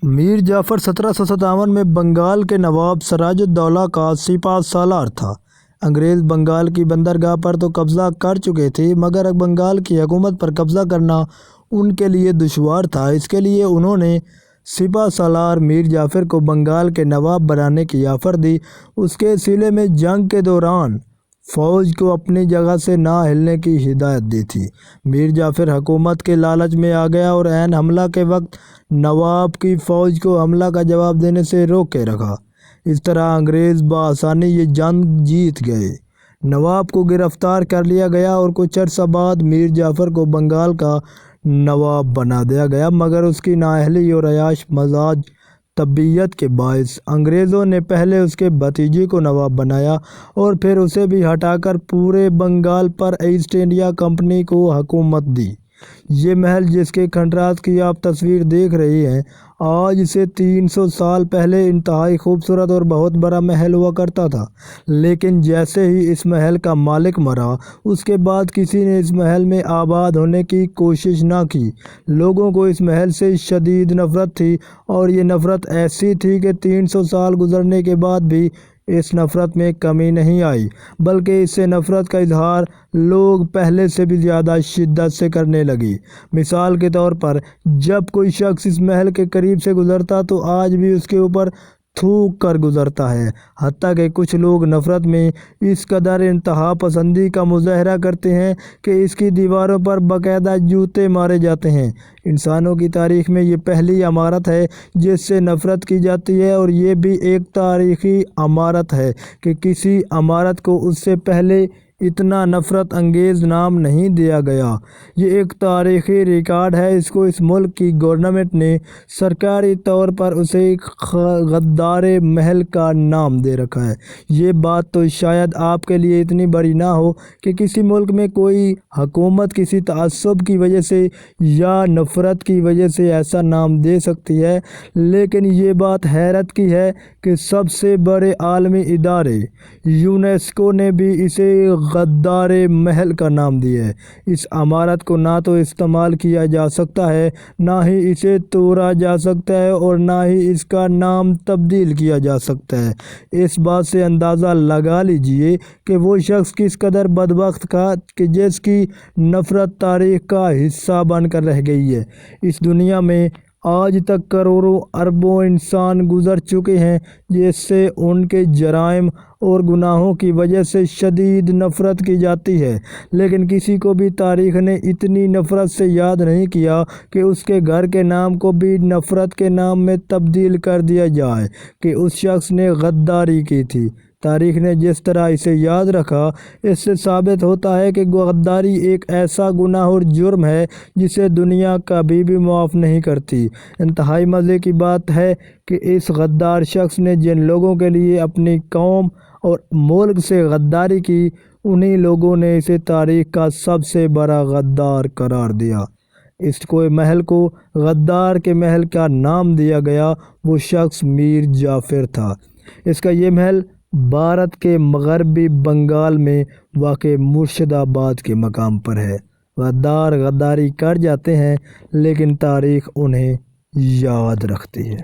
میر جعفر 1757 میں بنگال کے نواب سراج الدولہ کا سپہ سالار تھا۔ انگریز بنگال کی بندرگاہ پر تو قبضہ کر چکے تھے، مگر بنگال کی حکومت پر قبضہ کرنا ان کے لیے دشوار تھا۔ اس کے لیے انہوں نے سپہ سالار میر جعفر کو بنگال کے نواب بنانے کی آفر دی۔ اس کے سلسلے میں جنگ کے دوران فوج کو اپنی جگہ سے نہ ہلنے کی ہدایت دی تھی۔ میر جعفر حکومت کے لالچ میں آ گیا اور عین حملہ کے وقت نواب کی فوج کو حملہ کا جواب دینے سے روک کے رکھا۔ اس طرح انگریز بآسانی یہ جنگ جیت گئے۔ نواب کو گرفتار کر لیا گیا اور کچھ عرصہ بعد میر جعفر کو بنگال کا نواب بنا دیا گیا، مگر اس کی نااہلی اور عیاش مزاج طبیعت کے باعث انگریزوں نے پہلے اس کے بھتیجے کو نواب بنایا اور پھر اسے بھی ہٹا کر پورے بنگال پر ایسٹ انڈیا کمپنی کو حکومت دی۔ یہ محل جس کے کھنڈرات کی آپ تصویر دیکھ رہے ہیں، آج سے 300 سال پہلے انتہائی خوبصورت اور بہت بڑا محل ہوا کرتا تھا، لیکن جیسے ہی اس محل کا مالک مرا، اس کے بعد کسی نے اس محل میں آباد ہونے کی کوشش نہ کی۔ لوگوں کو اس محل سے شدید نفرت تھی، اور یہ نفرت ایسی تھی کہ 300 سال گزرنے کے بعد بھی اس نفرت میں کمی نہیں آئی، بلکہ اس سے نفرت کا اظہار لوگ پہلے سے بھی زیادہ شدت سے کرنے لگے۔ مثال کے طور پر جب کوئی شخص اس محل کے قریب سے گزرتا تو آج بھی اس کے اوپر تھوک کر گزرتا ہے، حتیٰ کہ کچھ لوگ نفرت میں اس قدر انتہا پسندی کا مظاہرہ کرتے ہیں کہ اس کی دیواروں پر باقاعدہ جوتے مارے جاتے ہیں۔ انسانوں کی تاریخ میں یہ پہلی عمارت ہے جس سے نفرت کی جاتی ہے، اور یہ بھی ایک تاریخی عمارت ہے کہ کسی عمارت کو اس سے پہلے اتنا نفرت انگیز نام نہیں دیا گیا۔ یہ ایک تاریخی ریکارڈ ہے۔ اس کو اس ملک کی گورنمنٹ نے سرکاری طور پر اسے غدار محل کا نام دے رکھا ہے۔ یہ بات تو شاید آپ کے لیے اتنی بڑی نہ ہو کہ کسی ملک میں کوئی حکومت کسی تعصب کی وجہ سے یا نفرت کی وجہ سے ایسا نام دے سکتی ہے، لیکن یہ بات حیرت کی ہے کہ سب سے بڑے عالمی ادارے یونیسکو نے بھی اسے غدار محل کا نام دیا ہے۔ اس عمارت کو نہ تو استعمال کیا جا سکتا ہے، نہ ہی اسے توڑا جا سکتا ہے، اور نہ ہی اس کا نام تبدیل کیا جا سکتا ہے۔ اس بات سے اندازہ لگا لیجئے کہ وہ شخص کس قدر بدبخت تھا کہ جس کی نفرت تاریخ کا حصہ بن کر رہ گئی ہے۔ اس دنیا میں آج تک کروڑوں اربوں انسان گزر چکے ہیں جس سے ان کے جرائم اور گناہوں کی وجہ سے شدید نفرت کی جاتی ہے، لیکن کسی کو بھی تاریخ نے اتنی نفرت سے یاد نہیں کیا کہ اس کے گھر کے نام کو بھی نفرت کے نام میں تبدیل کر دیا جائے کہ اس شخص نے غداری کی تھی۔ تاریخ نے جس طرح اسے یاد رکھا، اس سے ثابت ہوتا ہے کہ غداری ایک ایسا گناہ اور جرم ہے جسے دنیا کبھی بھی معاف نہیں کرتی۔ انتہائی مزے کی بات ہے کہ اس غدار شخص نے جن لوگوں کے لیے اپنی قوم اور ملک سے غداری کی، انہی لوگوں نے اسے تاریخ کا سب سے بڑا غدار قرار دیا۔ اس محل کو غدار کے محل کا نام دیا گیا۔ وہ شخص میر جعفر تھا۔ اس کا یہ محل بھارت کے مغربی بنگال میں واقع مرشد آباد کے مقام پر ہے۔ غدار غداری کر جاتے ہیں، لیکن تاریخ انہیں یاد رکھتی ہے۔